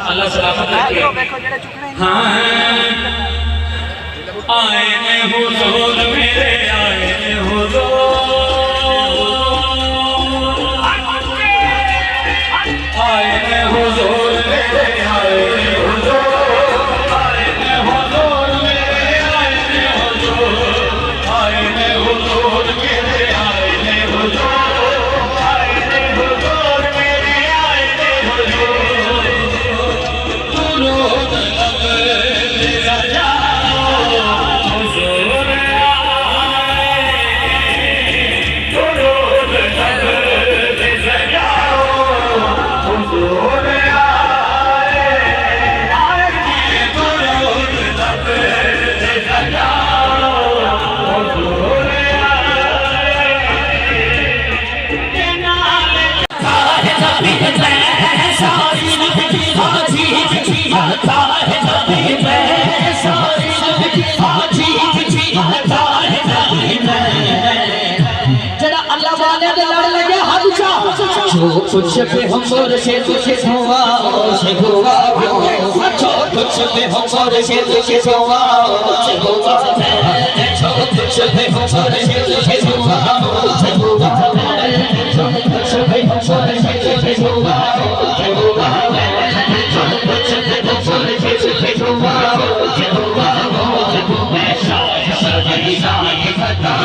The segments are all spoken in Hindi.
अल्लाह सलामत रखे। हाँ आए ने हुजूर मेरे आए ने हुजूर आए ने हुजूर मेरे आए ने हुजूर आए ने हुजूर मेरे आए ने हुजूर आए ने हुजूर मेरे आए ने हुजूर आए ने हुजूर मेरे आए ने हुजूर दुरूद लगे सजा हुजूर आए दुरूद लगे सजा हुजूर आए दुरूद लगे सजा हुजूर जो कुछ भी हमर से तुझे हुआ से हुआ जो कुछ भी हमर से तुझे हुआ से हुआ जो कुछ भी हमर से तुझे हुआ से हुआ जो कुछ भी हमर से तुझे हुआ से हुआ जो कुछ भी हमर से तुझे हुआ से हुआ मैं शायद शायद खता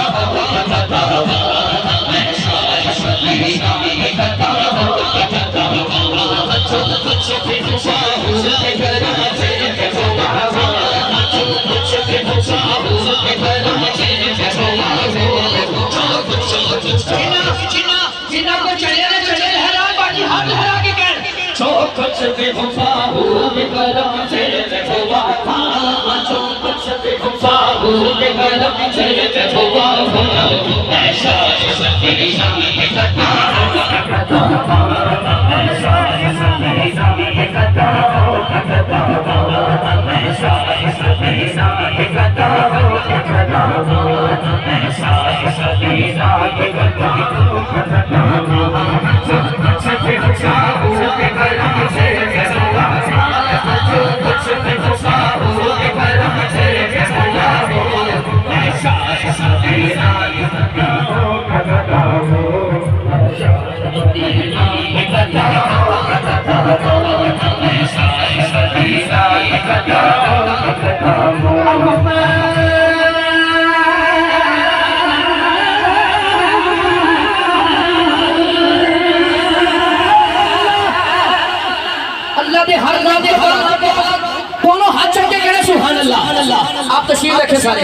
आप तशरीफ रखे सारे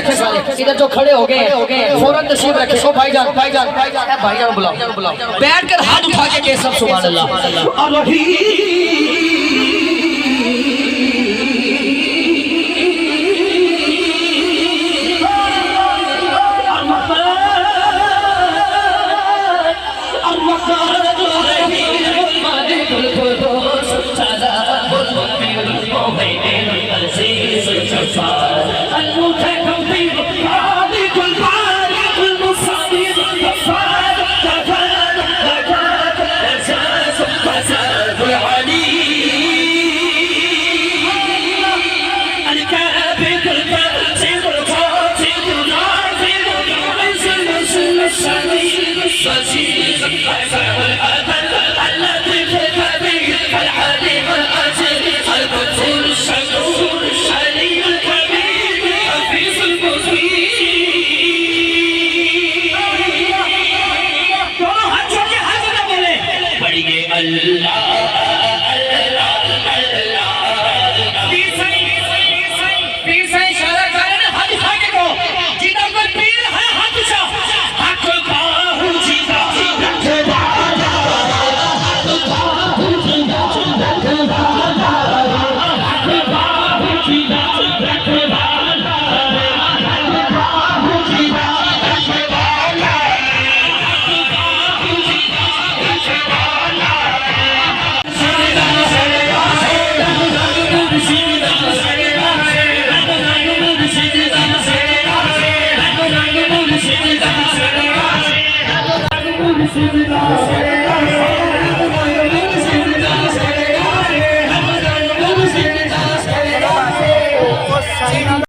इधर जो खड़े हो गए फौरन तशरीफ रखे। ओ भाईजान भाईजान भाईजान बुलाओ बैठ कर हाथ उठा के कहे सब सुभान अल्लाह। Bismillah. চাই না